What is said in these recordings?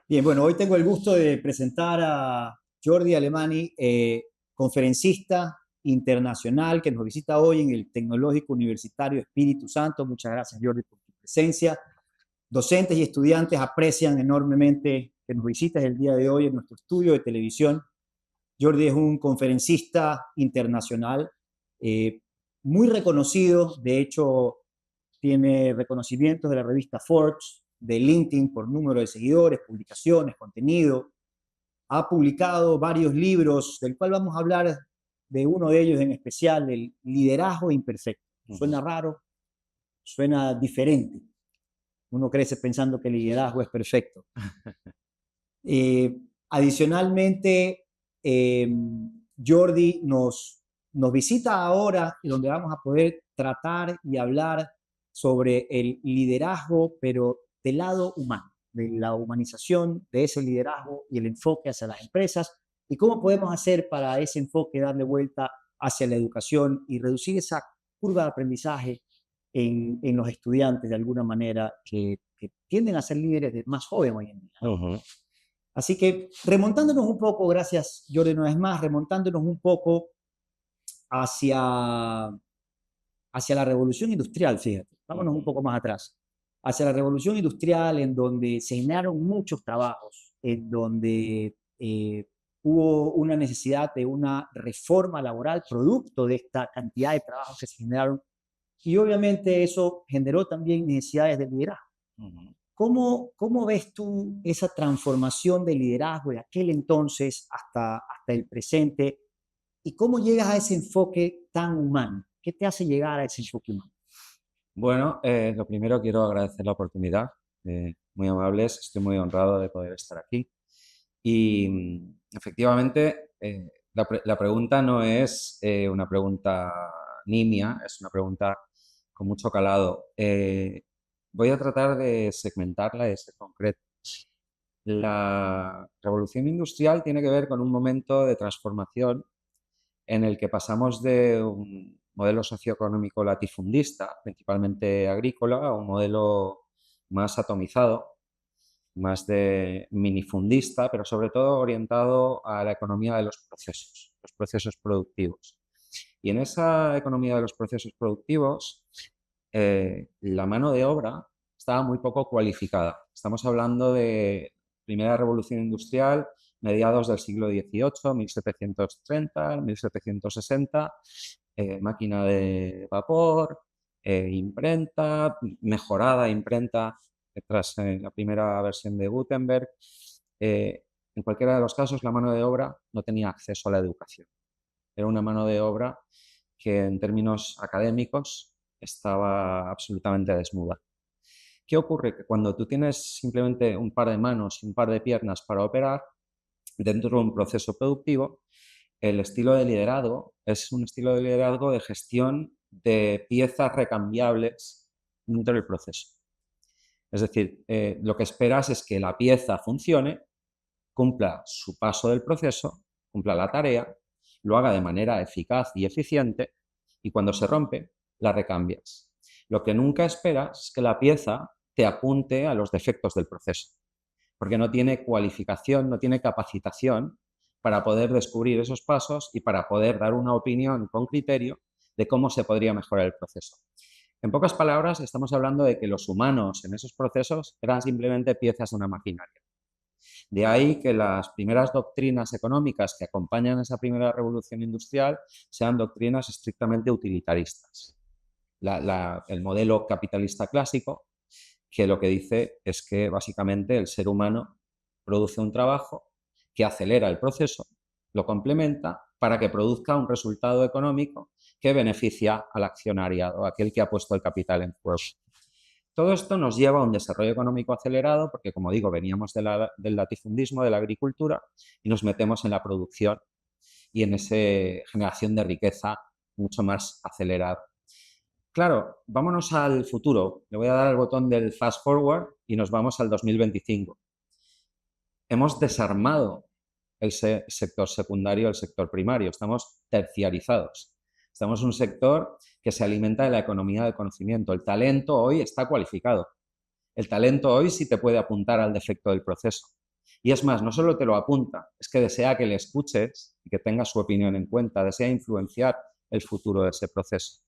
Bien, bueno, hoy tengo el gusto de presentar a Jordi Alemani, conferencista internacional que nos visita hoy en el Tecnológico Universitario Espíritu Santo. Muchas gracias, Jordi, por tu presencia. Docentes y estudiantes aprecian enormemente que nos visites el día de hoy en nuestro estudio de televisión. Jordi es un conferencista internacional eh, muy reconocido. De hecho, tiene reconocimientos de la revista Forbes, de LinkedIn por número de seguidores, publicaciones, contenido. Ha publicado varios libros, del cual vamos a hablar de uno de ellos en especial, el liderazgo imperfecto. Suena raro, suena diferente. Uno crece pensando que el liderazgo es perfecto. Eh, Adicionalmente, eh, Jordi nos visita ahora y donde vamos a poder tratar y hablar sobre el liderazgo, pero del lado humano, de la humanización de ese liderazgo y el enfoque hacia las empresas y cómo podemos hacer para ese enfoque darle vuelta hacia la educación y reducir esa curva de aprendizaje en los estudiantes de alguna manera que tienden a ser líderes de más jóvenes hoy en día. Ujú. Así que remontándonos un poco, gracias Jordi una vez más, remontándonos un poco hacia, hacia la revolución industrial, fíjate, vámonos un Ujú. poco más atrás, hacia la revolución industrial en donde se generaron muchos trabajos, en donde hubo una necesidad de una reforma laboral producto de esta cantidad de trabajos que se generaron y obviamente eso generó también necesidades de liderazgo. Ujú. ¿Cómo ves tú esa transformación de liderazgo de aquel entonces hasta el presente? ¿Y cómo llegas a ese enfoque tan humano? ¿Qué te hace llegar a ese enfoque humano? Bueno, lo primero quiero agradecer la oportunidad. Muy amables, estoy muy honrado de poder estar aquí. Y efectivamente, la pregunta no es una pregunta nimia, es una pregunta con mucho calado. Voy a tratar de segmentarla y de ser concreto. La revolución industrial tiene que ver con un momento de transformación en el que pasamos de un modelo socioeconómico latifundista, principalmente agrícola, a un modelo más atomizado, más de minifundista, pero sobre todo orientado a la economía de los procesos productivos. Y en esa economía de los procesos productivos, la mano de obra estaba muy poco cualificada. Estamos hablando de primera revolución industrial, mediados del siglo XVIII, 1730, 1760, máquina de vapor, imprenta, mejorada imprenta tras la primera versión de Gutenberg. En cualquiera de los casos, la mano de obra no tenía acceso a la educación. Era una mano de obra que en términos académicos estaba absolutamente desnuda. ¿Qué ocurre? Que cuando tú tienes simplemente un par de manos y un par de piernas para operar dentro de un proceso productivo, el estilo de liderazgo es un estilo de liderazgo de gestión de piezas recambiables dentro del proceso. Es decir, lo que esperas es que la pieza funcione, cumpla su paso del proceso, cumpla la tarea, lo haga de manera eficaz y eficiente y cuando se rompe, la recambias. Lo que nunca esperas es que la pieza te apunte a los defectos del proceso, porque no tiene cualificación, no tiene capacitación para poder descubrir esos pasos y para poder dar una opinión con criterio de cómo se podría mejorar el proceso. En pocas palabras, estamos hablando de que los humanos en esos procesos eran simplemente piezas de una maquinaria. De ahí que las primeras doctrinas económicas que acompañan esa primera revolución industrial sean doctrinas estrictamente utilitaristas. El modelo capitalista clásico, que lo que dice es que básicamente el ser humano produce un trabajo que acelera el proceso, lo complementa para que produzca un resultado económico que beneficia al accionariado, aquel que ha puesto el capital en juego. Todo esto nos lleva a un desarrollo económico acelerado porque, como digo, veníamos del latifundismo, de la agricultura y nos metemos en la producción y en esa generación de riqueza mucho más acelerada. Claro, vámonos al futuro. Le voy a dar al botón del fast forward y nos vamos al 2025. Hemos desarmado el sector secundario, el sector primario. Estamos terciarizados. Estamos en un sector que se alimenta de la economía del conocimiento. El talento hoy está cualificado. El talento hoy sí te puede apuntar al defecto del proceso. Y es más, no solo te lo apunta, es que desea que le escuches y que tengas su opinión en cuenta, desea influenciar el futuro de ese proceso.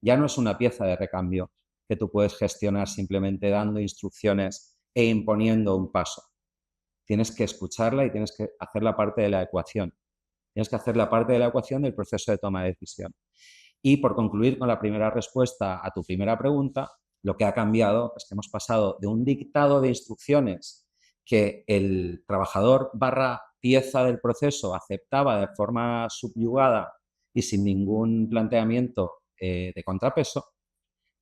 Ya no es una pieza de recambio que tú puedes gestionar simplemente dando instrucciones e imponiendo un paso. Tienes que escucharla y tienes que hacerla parte de la ecuación. Tienes que hacerla parte de la ecuación del proceso de toma de decisión. Y por concluir con la primera respuesta a tu primera pregunta, lo que ha cambiado es que hemos pasado de un dictado de instrucciones que el trabajador barra pieza del proceso aceptaba de forma subyugada y sin ningún planteamiento de contrapeso,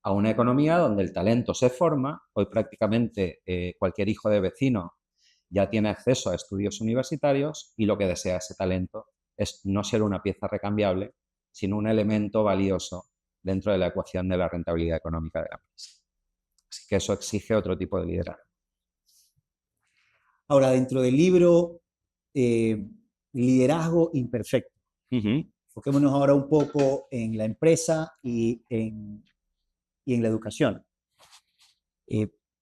a una economía donde el talento se forma. Hoy prácticamente cualquier hijo de vecino ya tiene acceso a estudios universitarios y lo que desea ese talento es no ser una pieza recambiable, sino un elemento valioso dentro de la ecuación de la rentabilidad económica de la empresa. Así que eso exige otro tipo de liderazgo. Ahora, dentro del libro, Liderazgo Imperfecto. Enfoquémonos ahora un poco en la empresa y en la educación.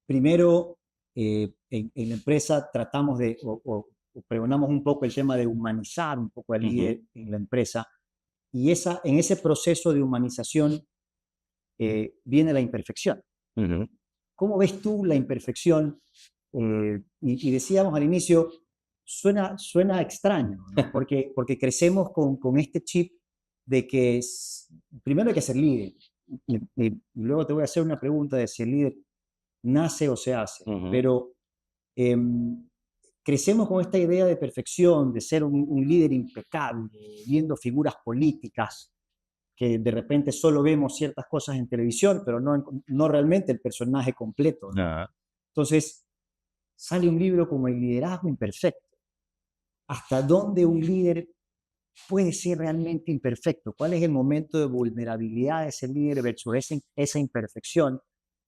Primero, en la empresa tratamos de, o pregonamos un poco el tema de humanizar un poco al líder en la empresa, y en ese proceso de humanización viene la imperfección. ¿Cómo ves tú la imperfección? Y decíamos al inicio, suena extraño, ¿no? porque crecemos con este chip de que primero hay que ser líder. Y luego te voy a hacer una pregunta de si el líder nace o se hace. Pero crecemos con esta idea de perfección, de ser un líder impecable, viendo figuras políticas que de repente solo vemos ciertas cosas en televisión, pero no realmente el personaje completo, ¿no? Entonces, sale un libro como El liderazgo imperfecto. ¿Hasta dónde un líder puede ser realmente imperfecto? ¿Cuál es el momento de vulnerabilidad de ese líder versus esa imperfección?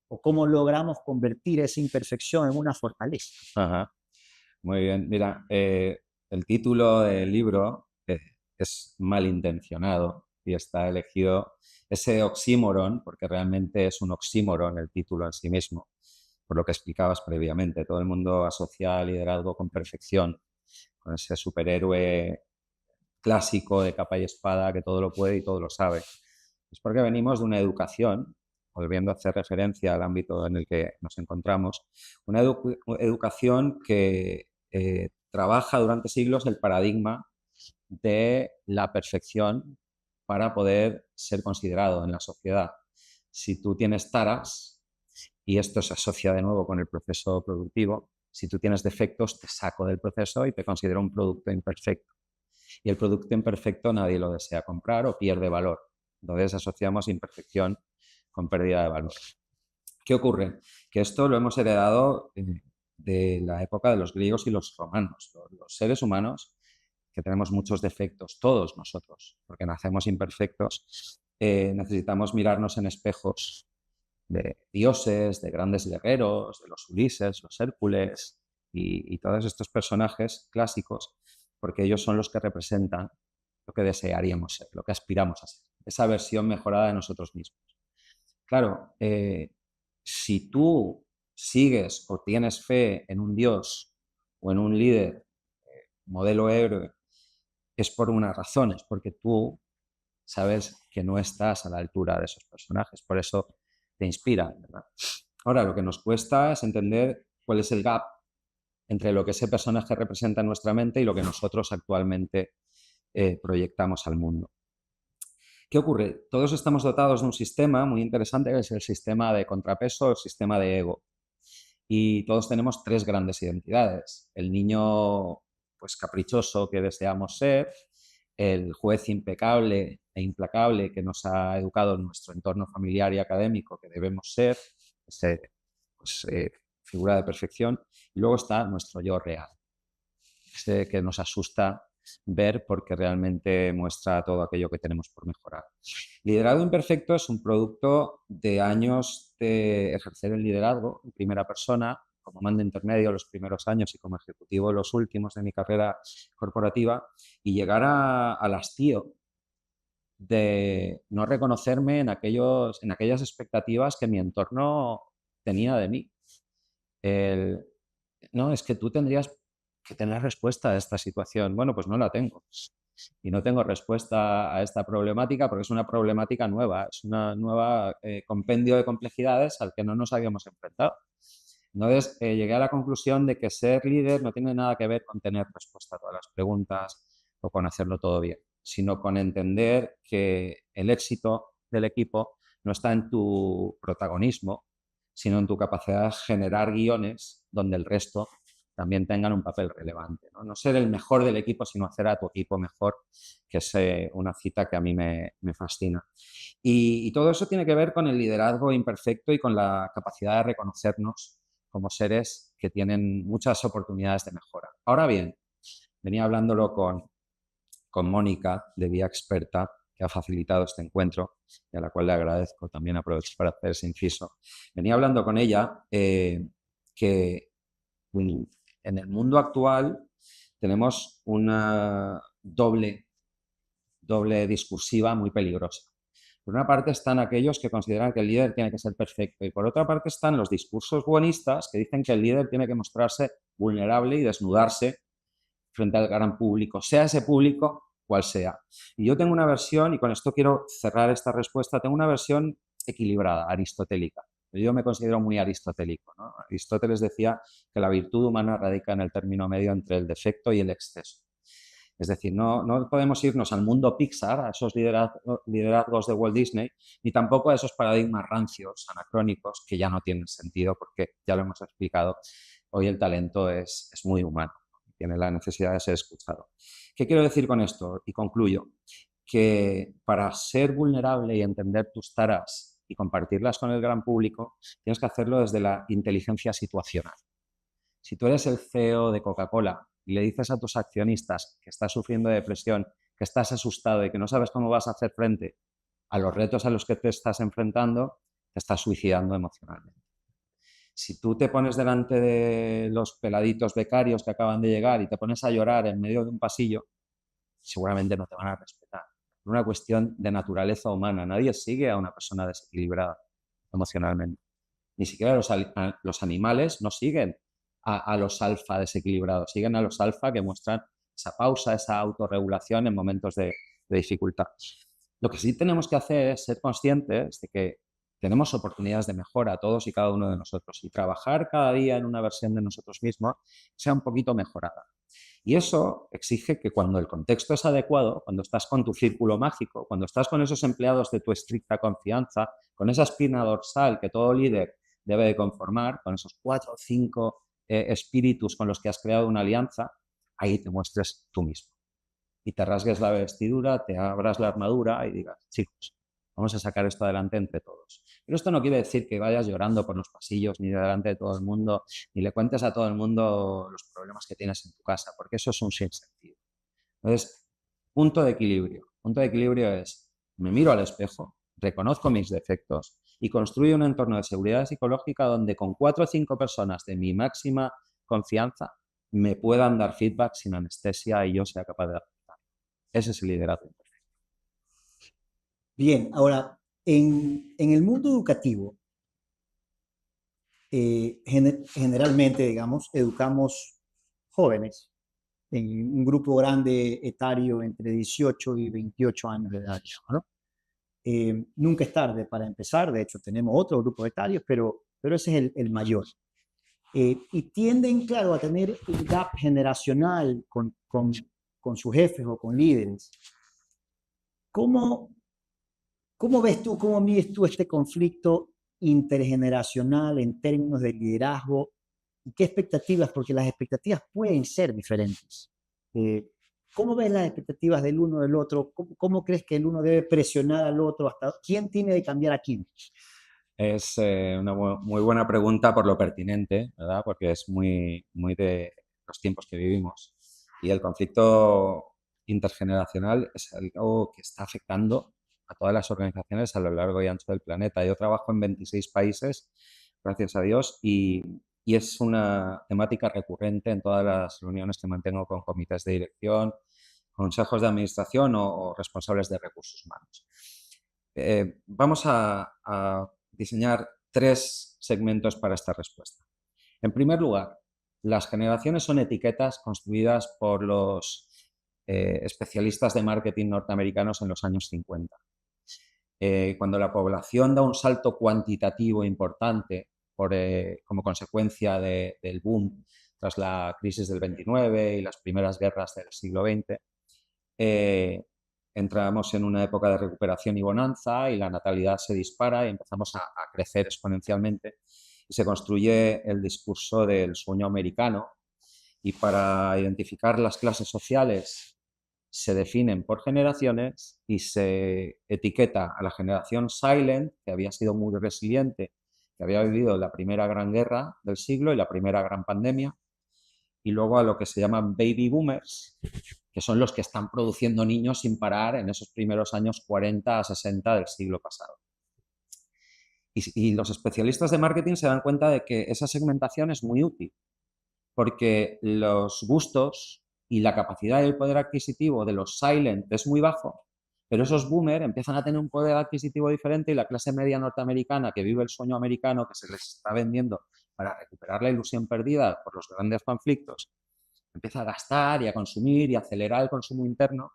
¿O cómo logramos convertir esa imperfección en una fortaleza? Ajá. Muy bien. Mira, el título del libro es malintencionado y está elegido ese oxímoron, porque realmente es un oxímoron el título en sí mismo, por lo que explicabas previamente. Todo el mundo asocia liderazgo con perfección, con ese superhéroe clásico de capa y espada que todo lo puede y todo lo sabe. Es porque venimos de una educación, volviendo a hacer referencia al ámbito en el que nos encontramos, una educación que trabaja durante siglos el paradigma de la perfección para poder ser considerado en la sociedad. Si tú tienes taras, y esto se asocia de nuevo con el proceso productivo, si tú tienes defectos, te saco del proceso y te considero un producto imperfecto. Y el producto imperfecto nadie lo desea comprar o pierde valor. Entonces asociamos imperfección con pérdida de valor. ¿Qué ocurre? Que esto lo hemos heredado de la época de los griegos y los romanos. Los seres humanos, que tenemos muchos defectos, todos nosotros, porque nacemos imperfectos, necesitamos mirarnos en espejos de dioses, de grandes guerreros, de los Ulises, los Hércules y todos estos personajes clásicos, porque ellos son los que representan lo que desearíamos ser, lo que aspiramos a ser, esa versión mejorada de nosotros mismos. Claro, si tú sigues o tienes fe en un dios o en un líder, modelo héroe, es por unas razones, porque tú sabes que no estás a la altura de esos personajes, por eso te inspira, ¿verdad? Ahora, lo que nos cuesta es entender cuál es el gap entre lo que ese personaje representa en nuestra mente y lo que nosotros actualmente proyectamos al mundo. ¿Qué ocurre? Todos estamos dotados de un sistema muy interesante, que es el sistema de contrapeso, el sistema de ego. Y todos tenemos tres grandes identidades. El niño, pues, caprichoso que deseamos ser, el juez impecable e implacable que nos ha educado en nuestro entorno familiar y académico que debemos ser, pues, figura de perfección, y luego está nuestro yo real, ese que nos asusta ver porque realmente muestra todo aquello que tenemos por mejorar. Liderazgo imperfecto es un producto de años de ejercer el liderazgo en primera persona, como mando intermedio los primeros años y como ejecutivo los últimos de mi carrera corporativa, y llegar al hastío de no reconocerme en aquellas expectativas que mi entorno tenía de mí. No, es que tú tendrías que tener respuesta a esta situación. Bueno, pues no la tengo. Y no tengo respuesta a esta problemática porque es una problemática nueva, es una nueva compendio de complejidades al que no nos habíamos enfrentado. Entonces, llegué a la conclusión de que ser líder no tiene nada que ver con tener respuesta a todas las preguntas o con hacerlo todo bien, sino con entender que el éxito del equipo no está en tu protagonismo, sino en tu capacidad de generar guiones donde el resto también tengan un papel relevante. No ser el mejor del equipo, sino hacer a tu equipo mejor, que es una cita que a mí me fascina. Y todo eso tiene que ver con el liderazgo imperfecto y con la capacidad de reconocernos como seres que tienen muchas oportunidades de mejora. Ahora bien, venía hablándolo con Mónica, de Vía Experta, que ha facilitado este encuentro y a la cual le agradezco, también aprovecho para hacer ese inciso. Venía hablando con ella que en el mundo actual tenemos una doble discursiva muy peligrosa. Por una parte están aquellos que consideran que el líder tiene que ser perfecto y por otra parte están los discursos buenistas que dicen que el líder tiene que mostrarse vulnerable y desnudarse frente al gran público, sea ese público cual sea. Y yo tengo una versión, y con esto quiero cerrar esta respuesta, tengo una versión equilibrada, aristotélica. Yo me considero muy aristotélico, ¿no? Aristóteles decía que la virtud humana radica en el término medio entre el defecto y el exceso. Es decir, no podemos irnos al mundo Pixar, a esos liderazgos de Walt Disney, ni tampoco a esos paradigmas rancios, anacrónicos, que ya no tienen sentido porque, ya lo hemos explicado, hoy el talento es muy humano, tiene la necesidad de ser escuchado. ¿Qué quiero decir con esto? Y concluyo, que para ser vulnerable y entender tus taras y compartirlas con el gran público, tienes que hacerlo desde la inteligencia situacional. Si tú eres el CEO de Coca-Cola y le dices a tus accionistas que estás sufriendo depresión, que estás asustado y que no sabes cómo vas a hacer frente a los retos a los que te estás enfrentando, te estás suicidando emocionalmente. Si tú te pones delante de los peladitos becarios que acaban de llegar y te pones a llorar en medio de un pasillo, seguramente no te van a respetar. Es una cuestión de naturaleza humana. Nadie sigue a una persona desequilibrada emocionalmente. Ni siquiera los animales no siguen a los alfa desequilibrados, siguen a los alfa que muestran esa pausa, esa autorregulación en momentos de dificultad. Lo que sí tenemos que hacer es ser conscientes de que tenemos oportunidades de mejora todos y cada uno de nosotros y trabajar cada día en una versión de nosotros mismos que sea un poquito mejorada. Y eso exige que cuando el contexto es adecuado, cuando estás con tu círculo mágico, cuando estás con esos empleados de tu estricta confianza, con esa espina dorsal que todo líder debe de conformar, con esos 4 o 5 espíritus con los que has creado una alianza, ahí te muestres tú mismo. Y te rasgues la vestidura, te abras la armadura y digas, chicos, vamos a sacar esto adelante entre todos. Pero esto no quiere decir que vayas llorando por los pasillos ni delante de todo el mundo, ni le cuentes a todo el mundo los problemas que tienes en tu casa, porque eso es un sinsentido. Entonces, punto de equilibrio. Punto de equilibrio es, me miro al espejo, reconozco mis defectos y construyo un entorno de seguridad psicológica donde con 4 o 5 personas de mi máxima confianza me puedan dar feedback sin anestesia y yo sea capaz de dar. Ese es el liderazgo. Bien, ahora, en el mundo educativo, generalmente, digamos, educamos jóvenes en un grupo grande etario entre 18 y 28 años de edad, ¿no? Nunca es tarde para empezar, de hecho tenemos otro grupo de etarios, pero ese es el mayor. Y tienden, claro, a tener un gap generacional con sus jefes o con líderes. ¿Cómo, cómo ves tú, cómo mides tú este conflicto intergeneracional en términos de liderazgo? ¿Y qué expectativas? Porque las expectativas pueden ser diferentes. ¿Cómo ves las expectativas del uno del otro? ¿Cómo crees que el uno debe presionar al otro? ¿Hasta quién tiene de cambiar a quién? Es una muy buena pregunta por lo pertinente, ¿verdad? Porque es muy de los tiempos que vivimos. Y el conflicto intergeneracional es algo que está afectando a todas las organizaciones a lo largo y ancho del planeta. Yo trabajo en 26 países, gracias a Dios, y es una temática recurrente en todas las reuniones que mantengo con comités de dirección, consejos de administración o responsables de recursos humanos. Vamos a diseñar 3 segmentos para esta respuesta. En primer lugar, Las generaciones son etiquetas construidas por los especialistas de marketing norteamericanos en los años 50. Cuando la población da un salto cuantitativo importante como consecuencia del boom tras la crisis del 29 y las primeras guerras del siglo XX, entramos en una época de recuperación y bonanza y la natalidad se dispara y empezamos a crecer exponencialmente y se construye el discurso del sueño americano, y para identificar las clases sociales se definen por generaciones y se etiqueta a la generación silent, que había sido muy resiliente, que había vivido la primera gran guerra del siglo y la primera gran pandemia, y luego a lo que se llaman baby boomers, que son los que están produciendo niños sin parar en esos primeros años 40 a 60 del siglo pasado. Y los especialistas de marketing se dan cuenta de que esa segmentación es muy útil, porque los gustos y la capacidad y el poder adquisitivo de los silent es muy bajo, pero esos boomers empiezan a tener un poder adquisitivo diferente y la clase media norteamericana que vive el sueño americano que se les está vendiendo para recuperar la ilusión perdida por los grandes conflictos, empieza a gastar y a consumir y a acelerar el consumo interno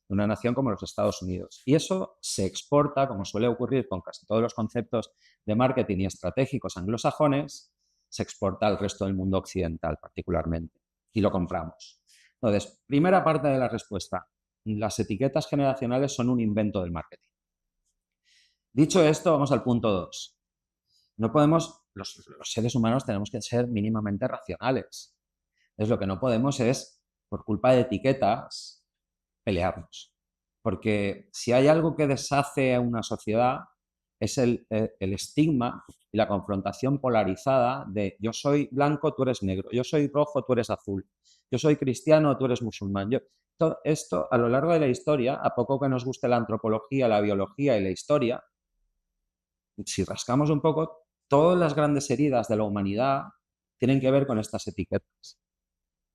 de una nación como los Estados Unidos. Y eso se exporta, como suele ocurrir con casi todos los conceptos de marketing y estratégicos anglosajones, se exporta al resto del mundo occidental particularmente y lo compramos. Entonces, primera parte de la respuesta, las etiquetas generacionales son un invento del marketing. Dicho esto, vamos al punto 2. No podemos, los seres humanos tenemos que ser mínimamente racionales. Entonces, lo que no podemos es, por culpa de etiquetas, pelearnos. Porque si hay algo que deshace a una sociedad es el estigma y la confrontación polarizada de yo soy blanco, tú eres negro, yo soy rojo, tú eres azul, yo soy cristiano, tú eres musulmán. Todo esto a lo largo de la historia, a poco que nos guste la antropología, la biología y la historia, si rascamos un poco, todas las grandes heridas de la humanidad tienen que ver con estas etiquetas.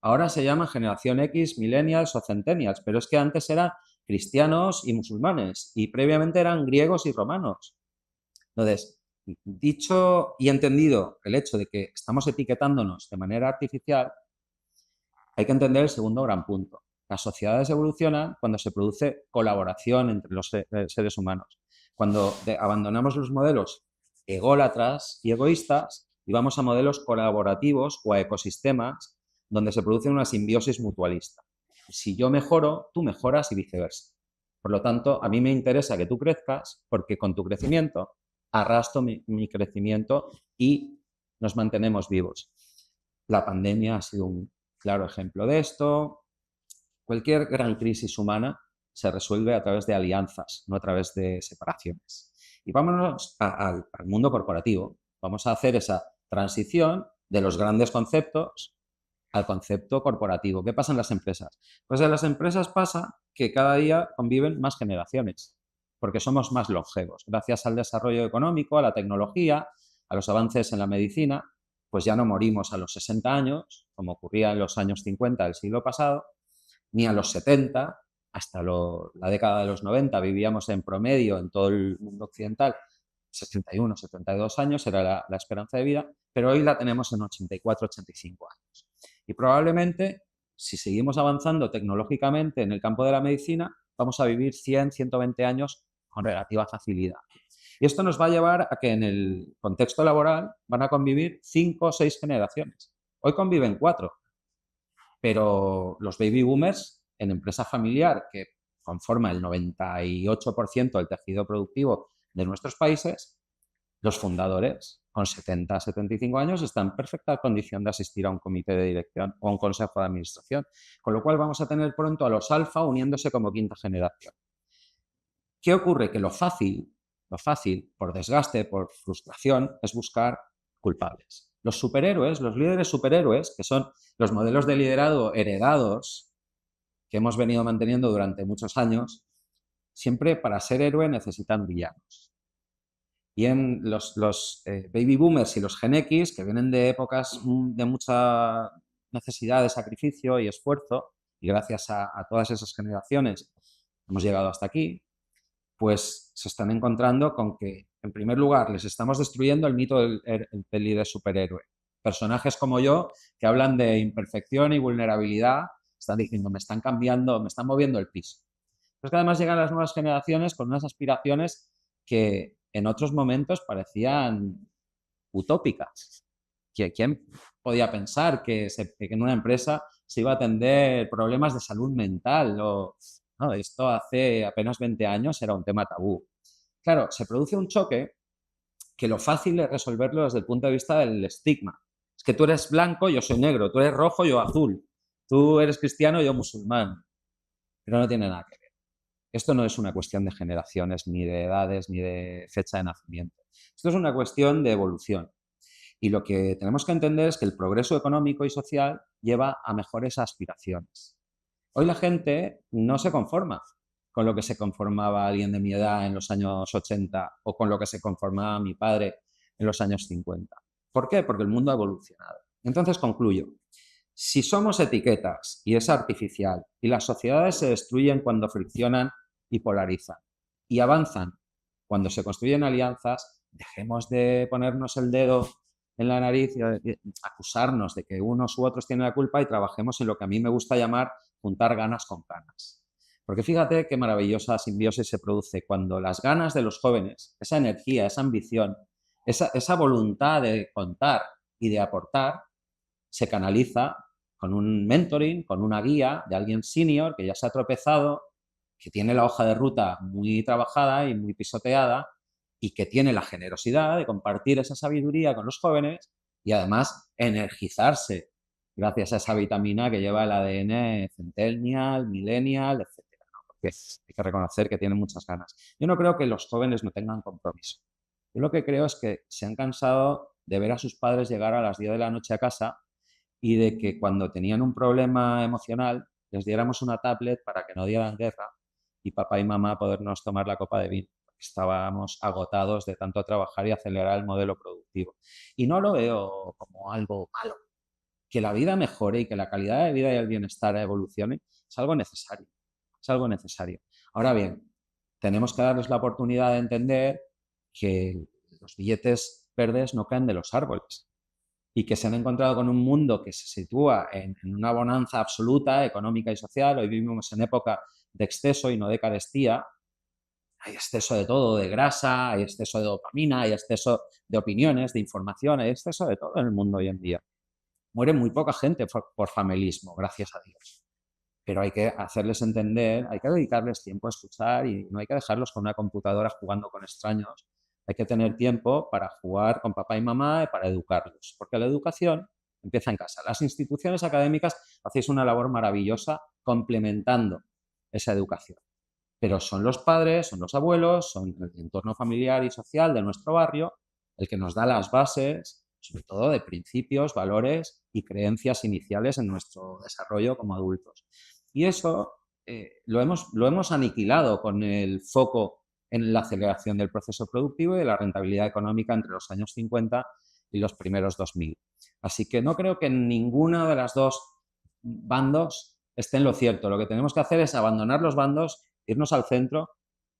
Ahora se llama generación X, millennials o centennials, pero es que antes eran cristianos y musulmanes y previamente eran griegos y romanos. Entonces, dicho y entendido el hecho de que estamos etiquetándonos de manera artificial, hay que entender el segundo gran punto. Las sociedades evolucionan cuando se produce colaboración entre los seres humanos. Cuando abandonamos los modelos ególatras y egoístas y vamos a modelos colaborativos o a ecosistemas donde se produce una simbiosis mutualista. Si yo mejoro, tú mejoras y viceversa. Por lo tanto, a mí me interesa que tú crezcas porque con tu crecimiento arrastro mi crecimiento y nos mantenemos vivos. La pandemia ha sido un claro ejemplo de esto. Cualquier gran crisis humana se resuelve a través de alianzas, no a través de separaciones. Y vámonos al mundo corporativo. Vamos a hacer esa transición de los grandes conceptos al concepto corporativo. ¿Qué pasa en las empresas? Pues en las empresas pasa que cada día conviven más generaciones, porque somos más longevos. Gracias al desarrollo económico, a la tecnología, a los avances en la medicina, pues ya no morimos a los 60 años, como ocurría en los años 50 del siglo pasado, ni a los 70, hasta la década de los 90 vivíamos en promedio en todo el mundo occidental 71, 72 años era la esperanza de vida, pero hoy la tenemos en 84, 85 años. Y probablemente, si seguimos avanzando tecnológicamente en el campo de la medicina, vamos a vivir 100, 120 años con relativa facilidad. Y esto nos va a llevar a que en el contexto laboral van a convivir 5 o 6 generaciones. Hoy conviven 4, pero los baby boomers en empresa familiar, que conforma el 98% del tejido productivo de nuestros países, los fundadores con 70, 75 años están en perfecta condición de asistir a un comité de dirección o a un consejo de administración, con lo cual vamos a tener pronto a los alfa uniéndose como quinta generación. ¿Qué ocurre? Que lo fácil, por desgaste, por frustración, es buscar culpables. Los superhéroes, los líderes superhéroes, que son los modelos de liderazgo heredados que hemos venido manteniendo durante muchos años, siempre para ser héroe necesitan villanos. Y en los baby boomers y los Gen X, que vienen de épocas de mucha necesidad de sacrificio y esfuerzo, y gracias a todas esas generaciones hemos llegado hasta aquí, pues se están encontrando con que, en primer lugar, les estamos destruyendo el mito del líder superhéroe. personajes como yo que hablan de imperfección y vulnerabilidad, están diciendo, me están cambiando, me están moviendo el piso. Pero es que además llegan las nuevas generaciones con unas aspiraciones que en otros momentos parecían utópicas. ¿Quién podía pensar que en una empresa se iba a atender problemas de salud mental? No, esto hace apenas 20 años era un tema tabú. Claro, se produce un choque que lo fácil es resolverlo desde el punto de vista del estigma. Es que tú eres blanco, yo soy negro, tú eres rojo, yo azul, tú eres cristiano, yo musulmán. Pero no tiene nada que ver. Esto no es una cuestión de generaciones, ni de edades, ni de fecha de nacimiento. Esto es una cuestión de evolución. Y lo que tenemos que entender es que el progreso económico y social lleva a mejores aspiraciones. Hoy la gente no se conforma con lo que se conformaba alguien de mi edad en los años 80 o con lo que se conformaba mi padre en los años 50. ¿Por qué? Porque el mundo ha evolucionado. Entonces concluyo. Si somos etiquetas y es artificial y las sociedades se destruyen cuando friccionan y polarizan y avanzan cuando se construyen alianzas, dejemos de ponernos el dedo en la nariz y acusarnos de que unos u otros tienen la culpa y trabajemos en lo que a mí me gusta llamar juntar ganas con ganas. Porque fíjate qué maravillosa simbiosis se produce cuando las ganas de los jóvenes, esa energía, esa ambición, esa voluntad de contar y de aportar, se canaliza con un mentoring, con una guía de alguien senior que ya se ha tropezado, que tiene la hoja de ruta muy trabajada y muy pisoteada y que tiene la generosidad de compartir esa sabiduría con los jóvenes y además energizarse gracias a esa vitamina que lleva el ADN centennial, millennial, etcétera, ¿no? Porque hay que reconocer que tienen muchas ganas. Yo no creo que los jóvenes no tengan compromiso. Yo lo que creo es que se han cansado de ver a sus padres llegar a las 10 de la noche a casa y de que cuando tenían un problema emocional les diéramos una tablet para que no dieran guerra y papá y mamá podernos tomar la copa de vino. Estábamos agotados de tanto trabajar y acelerar el modelo productivo. Y no lo veo como algo malo. Que la vida mejore y que la calidad de vida y el bienestar evolucione es algo necesario. Es algo necesario. Ahora bien, tenemos que darles la oportunidad de entender que los billetes verdes no caen de los árboles y que se han encontrado con un mundo que se sitúa en una bonanza absoluta, económica y social. Hoy vivimos en época de exceso y no de carestía. Hay exceso de todo, de grasa, hay exceso de dopamina, hay exceso de opiniones, de información, hay exceso de todo en el mundo hoy en día. Muere muy poca gente por famelismo, gracias a Dios. Pero hay que hacerles entender, hay que dedicarles tiempo a escuchar y no hay que dejarlos con una computadora jugando con extraños. Hay que tener tiempo para jugar con papá y mamá y para educarlos, porque la educación empieza en casa. Las instituciones académicas hacéis una labor maravillosa complementando esa educación. Pero son los padres, son los abuelos, son el entorno familiar y social de nuestro barrio el que nos da las bases, sobre todo de principios, valores y creencias iniciales en nuestro desarrollo como adultos. Y eso lo hemos aniquilado con el foco en la aceleración del proceso productivo y de la rentabilidad económica entre los años 50 y los primeros 2000. Así que no creo que en ninguno de los dos bandos esté en lo cierto. Lo que tenemos que hacer es abandonar los bandos, irnos al centro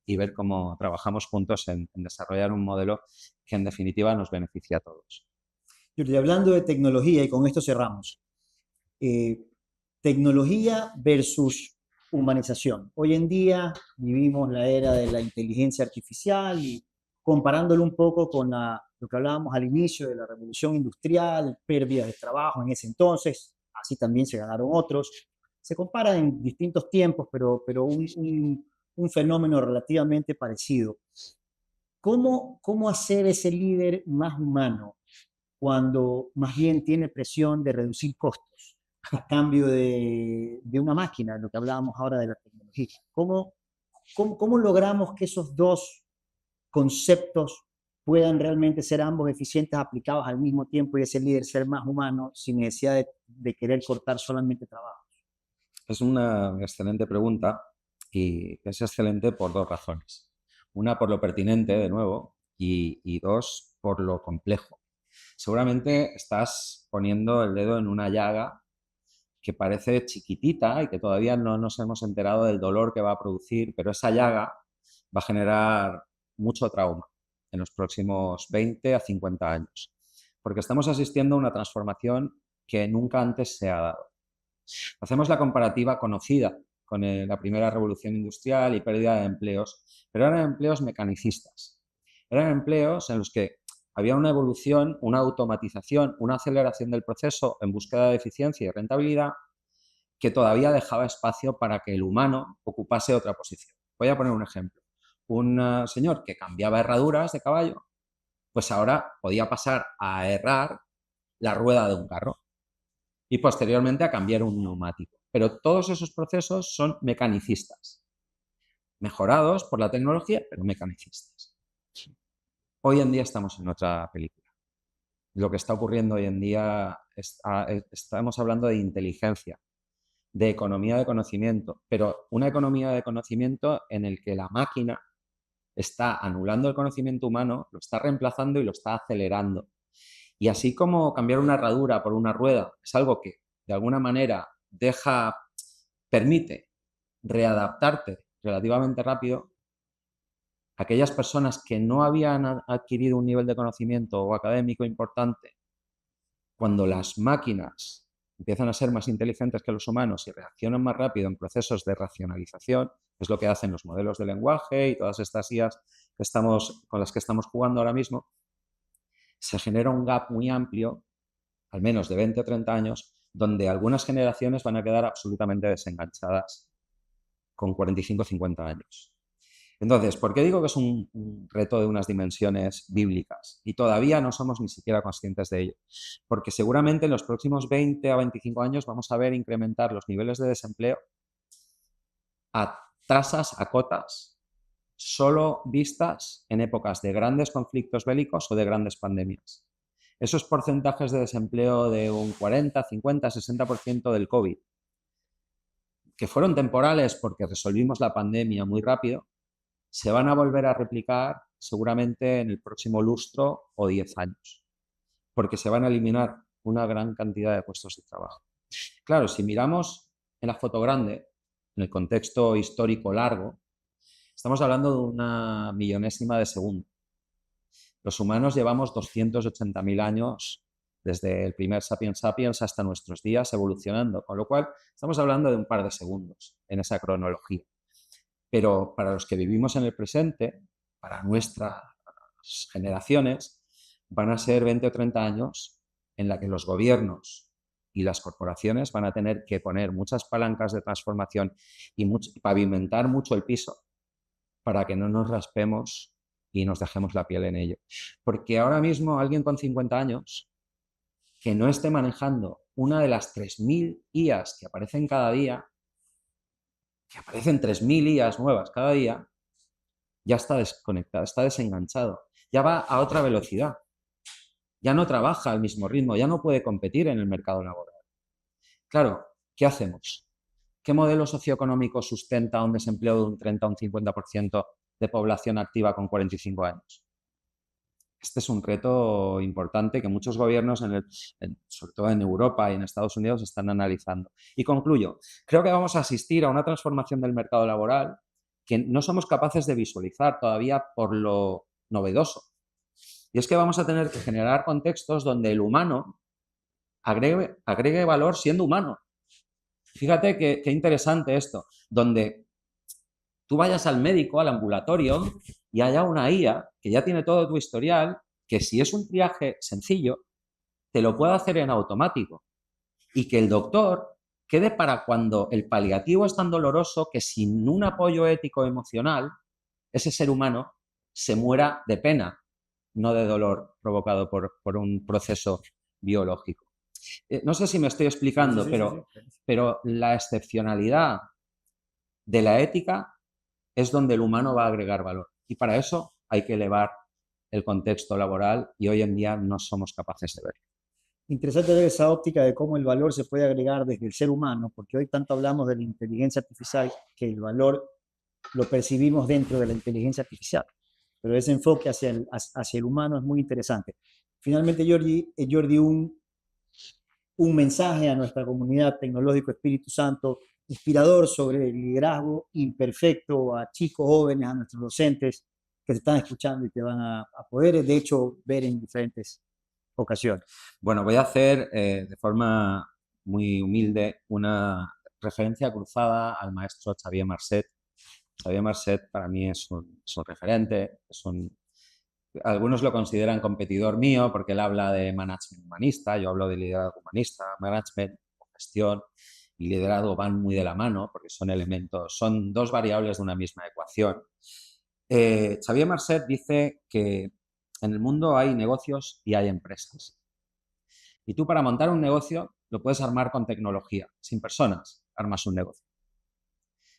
y ver cómo trabajamos juntos en desarrollar un modelo que en definitiva nos beneficie a todos. Jordi, hablando de tecnología, y con esto cerramos, eh, tecnología versus humanización. Hoy en día vivimos la era de la inteligencia artificial y comparándolo un poco con lo que hablábamos al inicio de la revolución industrial, pérdidas de trabajo en ese entonces, así también se ganaron otros. Se compara en distintos tiempos, pero un fenómeno relativamente parecido. ¿Cómo hacer ese líder más humano cuando más bien tiene presión de reducir costos a cambio de una máquina, lo que hablábamos ahora de la tecnología? ¿Cómo logramos que esos dos conceptos puedan realmente ser ambos eficientes aplicados al mismo tiempo y ese líder ser más humano sin necesidad de querer cortar solamente trabajo? Es una excelente pregunta y es excelente por dos razones. Una, por lo pertinente, de nuevo, y dos, por lo complejo. Seguramente estás poniendo el dedo en una llaga que parece chiquitita y que todavía no nos hemos enterado del dolor que va a producir, pero esa llaga va a generar mucho trauma en los próximos 20 a 50 años. porque estamos asistiendo a una transformación que nunca antes se ha dado. Hacemos la comparativa conocida con la primera revolución industrial y pérdida de empleos, pero eran empleos mecanicistas. Eran empleos en los que había una evolución, una automatización, una aceleración del proceso en búsqueda de eficiencia y rentabilidad que todavía dejaba espacio para que el humano ocupase otra posición. Voy a poner un ejemplo. Un señor que cambiaba herraduras de caballo, pues ahora podía pasar a herrar la rueda de un carro y posteriormente a cambiar un neumático. Pero todos esos procesos son mecanicistas, mejorados por la tecnología, pero mecanicistas. Hoy en día estamos en otra película. Lo que está ocurriendo hoy en día, estamos hablando de inteligencia, de economía de conocimiento, pero una economía de conocimiento en el que la máquina está anulando el conocimiento humano, lo está reemplazando y lo está acelerando. Y así como cambiar una herradura por una rueda es algo que de alguna manera permite readaptarte relativamente rápido, aquellas personas que no habían adquirido un nivel de conocimiento o académico importante, cuando las máquinas empiezan a ser más inteligentes que los humanos y reaccionan más rápido en procesos de racionalización, que es lo que hacen los modelos de lenguaje y todas estas IAs con las que estamos jugando ahora mismo, se genera un gap muy amplio, al menos de 20 o 30 años, donde algunas generaciones van a quedar absolutamente desenganchadas con 45 o 50 años. Entonces, ¿por qué digo que es un reto de unas dimensiones bíblicas? Y todavía no somos ni siquiera conscientes de ello. Porque seguramente en los próximos 20 a 25 años vamos a ver incrementar los niveles de desempleo a tasas, a cotas, solo vistas en épocas de grandes conflictos bélicos o de grandes pandemias. Esos porcentajes de desempleo de un 40, 50, 60% del COVID, que fueron temporales porque resolvimos la pandemia muy rápido, se van a volver a replicar seguramente en el próximo lustro o 10 años, porque se van a eliminar una gran cantidad de puestos de trabajo. Claro, si miramos en la foto grande, en el contexto histórico largo, estamos hablando de una millonésima de segundo. Los humanos llevamos 280.000 años desde el primer Sapiens Sapiens hasta nuestros días evolucionando, con lo cual estamos hablando de un par de segundos en esa cronología. Pero para los que vivimos en el presente, para nuestras generaciones, van a ser 20 o 30 años en la que los gobiernos y las corporaciones van a tener que poner muchas palancas de transformación y pavimentar mucho el piso para que no nos raspemos y nos dejemos la piel en ello. Porque ahora mismo alguien con 50 años que no esté manejando una de las 3.000 IAs que aparecen cada día, que aparecen 3.000 IAs nuevas cada día, ya está desconectado, está desenganchado, ya va a otra velocidad, ya no trabaja al mismo ritmo, ya no puede competir en el mercado laboral. Claro, ¿qué hacemos? ¿Qué modelo socioeconómico sustenta un desempleo de un 30 o un 50% de población activa con 45 años? Este es un reto importante que muchos gobiernos, sobre todo en Europa y en Estados Unidos, están analizando. Y concluyo, creo que vamos a asistir a una transformación del mercado laboral que no somos capaces de visualizar todavía por lo novedoso. Y es que vamos a tener que generar contextos donde el humano agregue valor siendo humano. Fíjate qué interesante esto, donde tú vayas al médico, al ambulatorio, y haya una IA que ya tiene todo tu historial, que si es un triaje sencillo, te lo puede hacer en automático. Y que el doctor quede para cuando el paliativo es tan doloroso que sin un apoyo ético emocional, ese ser humano se muera de pena, no de dolor provocado por un proceso biológico. No sé si me estoy explicando, Sí. pero la excepcionalidad de la ética es donde el humano va a agregar valor. Y para eso hay que elevar el contexto laboral y hoy en día no somos capaces de verlo. Interesante ver esa óptica de cómo el valor se puede agregar desde el ser humano, porque hoy tanto hablamos de la inteligencia artificial que el valor lo percibimos dentro de la inteligencia artificial, pero ese enfoque hacia el humano es muy interesante. Finalmente, Jordi, un mensaje a nuestra comunidad tecnológico Espíritu Santo, inspirador sobre el liderazgo imperfecto a chicos jóvenes, a nuestros docentes que te están escuchando y que van a poder, de hecho, ver en diferentes ocasión. Bueno, voy a hacer de forma muy humilde una referencia cruzada al maestro Xavier Marcet. Xavier Marcet para mí es un referente, algunos lo consideran competidor mío porque él habla de management humanista, yo hablo de liderazgo humanista, management, gestión y liderazgo van muy de la mano porque son elementos, son dos variables de una misma ecuación. Xavier Marcet dice que en el mundo hay negocios y hay empresas. Y tú para montar un negocio lo puedes armar con tecnología, sin personas, armas un negocio.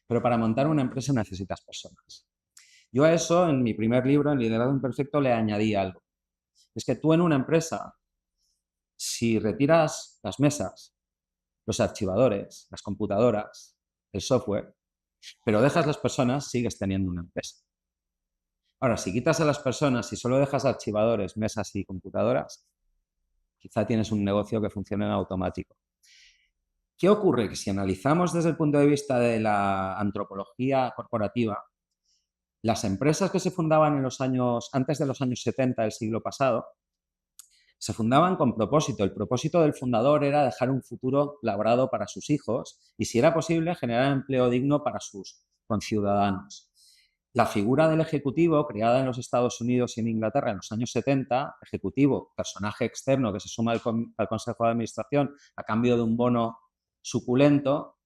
Pero para montar una empresa necesitas personas. Yo a eso, en mi primer libro, en Liderazgo Imperfecto, le añadí algo. Es que tú en una empresa, si retiras las mesas, los archivadores, las computadoras, el software, pero dejas las personas, sigues teniendo una empresa. Ahora, si quitas a las personas y solo dejas archivadores, mesas y computadoras, quizá tienes un negocio que funcione en automático. ¿Qué ocurre? Que si analizamos desde el punto de vista de la antropología corporativa, las empresas que se fundaban antes de los años 70 del siglo pasado, se fundaban con propósito. El propósito del fundador era dejar un futuro labrado para sus hijos y, si era posible, generar empleo digno para sus conciudadanos. La figura del ejecutivo, creada en los Estados Unidos y en Inglaterra en los años 70, ejecutivo, personaje externo que se suma al Consejo de Administración a cambio de un bono suculento,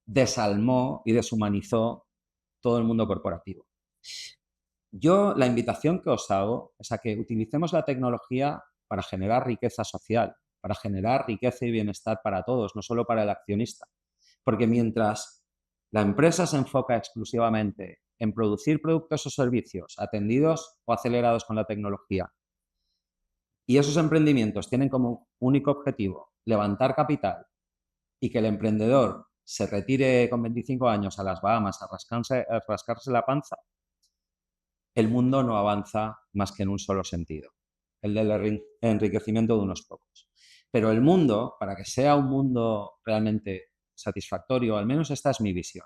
desalmó y deshumanizó todo el mundo corporativo. Yo la invitación que os hago es a que utilicemos la tecnología para generar riqueza social, para generar riqueza y bienestar para todos, no solo para el accionista. Porque mientras la empresa se enfoca exclusivamente en producir productos o servicios atendidos o acelerados con la tecnología, y esos emprendimientos tienen como único objetivo levantar capital y que el emprendedor se retire con 25 años a las Bahamas a rascarse la panza, el mundo no avanza más que en un solo sentido, el del enriquecimiento de unos pocos. Pero el mundo, para que sea un mundo realmente satisfactorio, al menos esta es mi visión,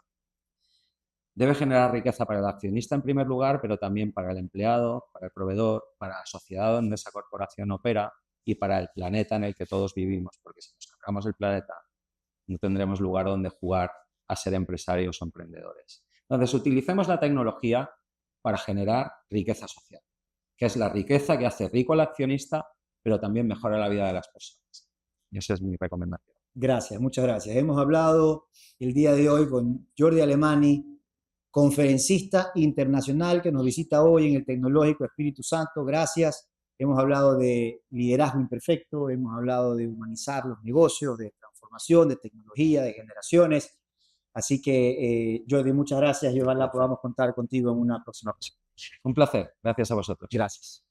debe generar riqueza para el accionista en primer lugar, pero también para el empleado, para el proveedor, para la sociedad donde esa corporación opera y para el planeta en el que todos vivimos, porque si nos cargamos el planeta no tendremos lugar donde jugar a ser empresarios o emprendedores. Entonces, utilicemos la tecnología para generar riqueza social, que es la riqueza que hace rico al accionista, pero también mejora la vida de las personas. Y esa es mi recomendación. Gracias, muchas gracias. Hemos hablado el día de hoy con Jordi Alemany, conferencista internacional que nos visita hoy en el Tecnológico Espíritu Santo. Gracias. Hemos hablado de liderazgo imperfecto, hemos hablado de humanizar los negocios, de transformación, de tecnología, de generaciones. Así que, Jordi, muchas gracias y ojalá podamos contar contigo en una próxima ocasión. Un placer. Gracias a vosotros. Gracias.